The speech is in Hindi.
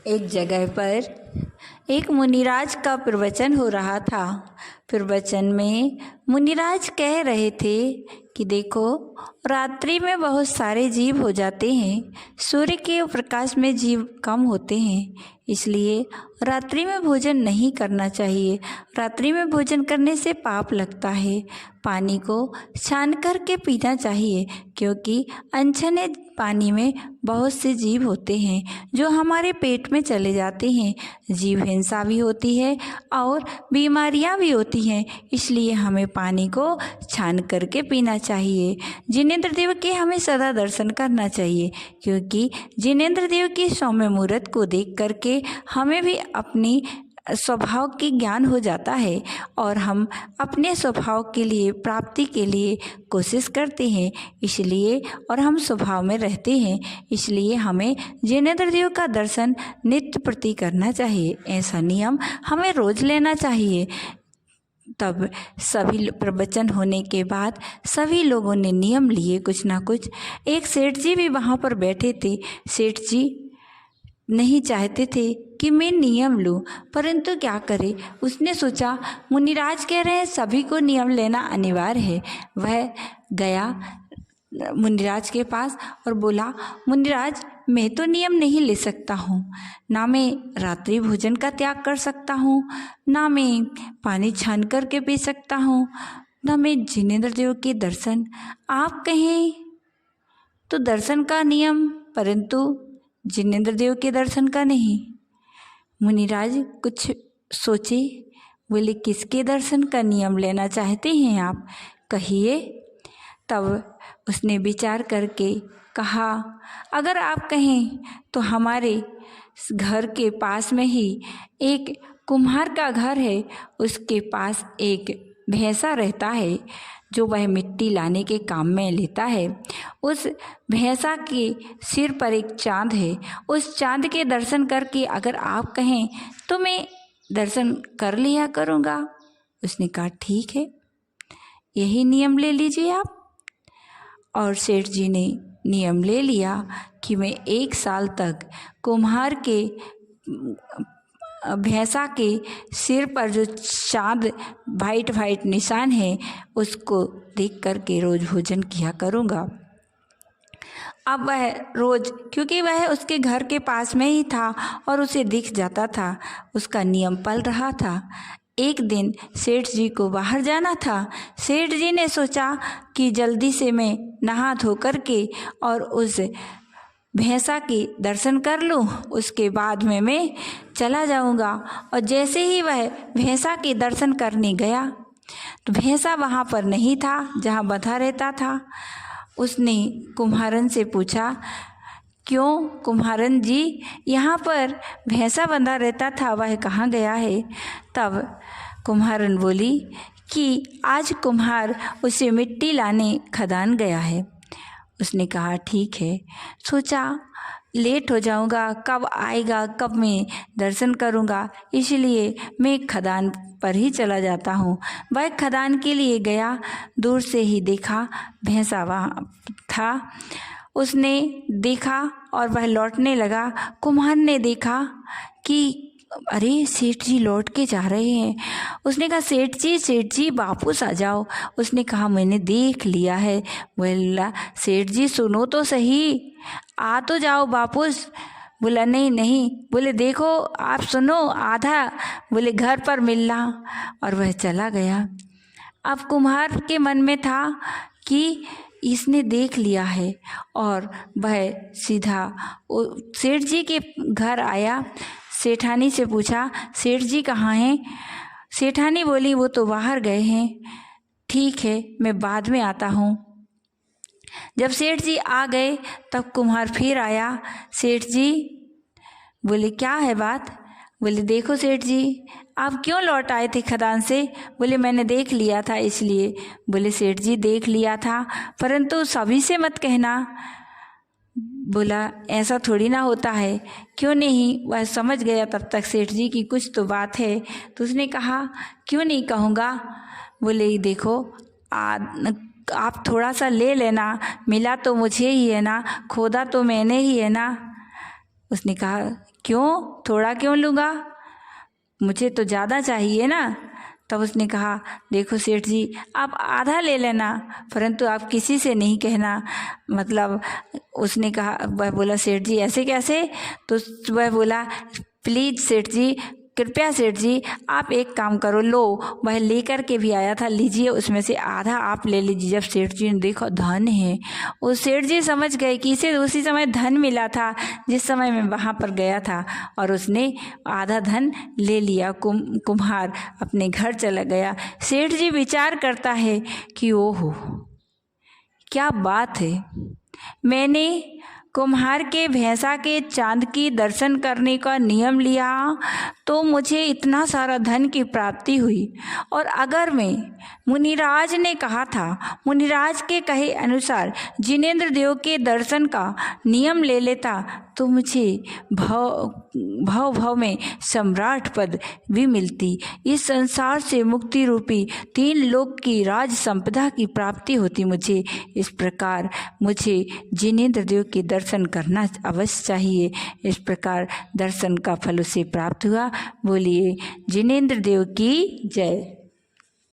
एक जगह पर एक मुनिराज का प्रवचन हो रहा था। प्रवचन में मुनिराज कह रहे थे कि देखो, रात्रि में बहुत सारे जीव हो जाते हैं, सूर्य के प्रकाश में जीव कम होते हैं, इसलिए रात्रि में भोजन नहीं करना चाहिए। रात्रि में भोजन करने से पाप लगता है। पानी को छान करके पीना चाहिए, क्योंकि अनछने पानी में बहुत से जीव होते हैं जो हमारे पेट में चले जाते हैं। जीव हिंसा भी होती है और बीमारियां भी होती हैं, इसलिए हमें पानी को छान करके पीना चाहिए। जिनेंद्र देव के हमें सदा दर्शन करना चाहिए, क्योंकि जिनेंद्र देव की सौम्य मूर्त को देख करके हमें भी अपनी स्वभाव की ज्ञान हो जाता है और हम अपने स्वभाव के लिए प्राप्ति के लिए कोशिश करते हैं, इसलिए और हम स्वभाव में रहते हैं, इसलिए हमें जिनेंद्र देव का दर्शन नित्य प्रति करना चाहिए। ऐसा नियम हमें रोज लेना चाहिए। तब सभी प्रवचन होने के बाद सभी लोगों ने नियम लिए कुछ ना कुछ। एक सेठ जी भी वहाँ पर बैठे थे। सेठ जी नहीं चाहते थे कि मैं नियम लूं, परंतु क्या करे। उसने सोचा मुनिराज कह रहे हैं सभी को नियम लेना अनिवार्य है। वह गया मुनिराज के पास और बोला, मुनिराज, मैं तो नियम नहीं ले सकता हूँ, ना मैं रात्रि भोजन का त्याग कर सकता हूँ, ना मैं पानी छान करके पी सकता हूँ, ना मैं जिनेंद्र देव के दर्शन। आप कहें तो दर्शन का नियम, परंतु जिनेंद्र देव के दर्शन का नहीं। मुनिराज कुछ सोचे, बोले किसके दर्शन का नियम लेना चाहते हैं आप, कहिए। तब उसने विचार करके कहा, अगर आप कहें तो हमारे घर के पास में ही एक कुम्हार का घर है, उसके पास एक भैंसा रहता है जो वह मिट्टी लाने के काम में लेता है। उस भैंसा के सिर पर एक चांद है, उस चांद के दर्शन करके अगर आप कहें तो मैं दर्शन कर लिया करूँगा। उसने कहा ठीक है, यही नियम ले लीजिए आप। और सेठ जी ने नियम ले लिया कि मैं 1 साल तक कुम्हार के भैंसा के सिर पर जो चाँद वाइट वाइट निशान है उसको देख करके रोज भोजन किया करूँगा। अब वह रोज, क्योंकि वह उसके घर के पास में ही था और उसे दिख जाता था, उसका नियम पल रहा था। एक दिन सेठ जी को बाहर जाना था। सेठ जी ने सोचा कि जल्दी से मैं नहा धो करके और उस भैंसा के दर्शन कर लूँ, उसके बाद में मैं चला जाऊँगा। और जैसे ही वह भैंसा के दर्शन करने गया तो भैंसा वहाँ पर नहीं था जहाँ बंधा रहता था। उसने कुम्हारन से पूछा, क्यों कुम्हारन जी, यहाँ पर भैंसा बंधा रहता था, वह कहाँ गया है? तब कुम्हारन बोली कि आज कुम्हार उसे मिट्टी लाने खदान गया है। उसने कहा ठीक है। सोचा लेट हो जाऊंगा, कब आएगा, कब मैं दर्शन करूंगा, इसलिए मैं खदान पर ही चला जाता हूँ। वह खदान के लिए गया, दूर से ही देखा भैंसा वहाँ था। उसने देखा और वह लौटने लगा। कुम्हार ने देखा कि अरे सेठ जी लौट के जा रहे हैं। उसने कहा सेठ जी वापस आ जाओ। उसने कहा मैंने देख लिया है। बोला सेठ जी सुनो तो सही, आ तो जाओ वापस। बोला नहीं। बोले देखो आप सुनो आधा, बोले घर पर मिलना। और वह चला गया। अब कुम्हार के मन में था कि इसने देख लिया है और वह सीधा सेठ जी के घर आया। सेठानी से पूछा सेठ जी कहाँ हैं? सेठानी बोली वो तो बाहर गए हैं। ठीक है, मैं बाद में आता हूँ। जब सेठ जी आ गए तब कुम्हार फिर आया। सेठ जी बोले क्या है बात? बोले देखो सेठ जी, आप क्यों लौट आए थे खदान से? बोले मैंने देख लिया था इसलिए। बोले सेठ जी देख लिया था, परंतु सभी से मत कहना। बोला ऐसा थोड़ी ना होता है। क्यों नहीं? वह समझ गया तब तक सेठ जी की कुछ तो बात है, तो उसने कहा क्यों नहीं कहूँगा। बोले देखो आप थोड़ा सा ले लेना, मिला तो मुझे ही है ना, खोदा तो मैंने ही है ना। उसने कहा क्यों, थोड़ा क्यों लूँगा, मुझे तो ज़्यादा चाहिए ना। तब उसने कहा, देखो सेठ जी, आप आधा ले लेना, परंतु आप किसी से नहीं कहना। मतलब उसने कहा, वह बोला, सेठ जी ऐसे कैसे? तो वह बोला, प्लीज़ सेठ जी, कृपया सेठ जी, आप एक काम करो, लो, वह लेकर के भी आया था, लीजिए, उसमें से आधा आप ले लीजिए। जब सेठ जी ने देखा धन है, वो सेठ जी समझ गए कि इसे उसी समय धन मिला था जिस समय मैं वहाँ पर गया था, और उसने आधा धन ले लिया। कुम्हार अपने घर चला गया। सेठ जी विचार करता है कि ओहो, क्या बात है, मैंने कुम्हार के भैंसा के चांद की दर्शन करने का नियम लिया तो मुझे इतना सारा धन की प्राप्ति हुई, और अगर मैं मुनिराज ने कहा था, मुनिराज के कहे अनुसार जिनेंद्र देव के दर्शन का नियम ले लेता तो मुझे भव में सम्राट पद भी मिलती, इस संसार से मुक्ति रूपी 3 लोक की राज संपदा की प्राप्ति होती मुझे। इस प्रकार मुझे जिनेंद्र देव के दर्शन करना अवश्य चाहिए। इस प्रकार दर्शन का फल उसे प्राप्त हुआ। बोलिए जिनेंद्र देव की जय।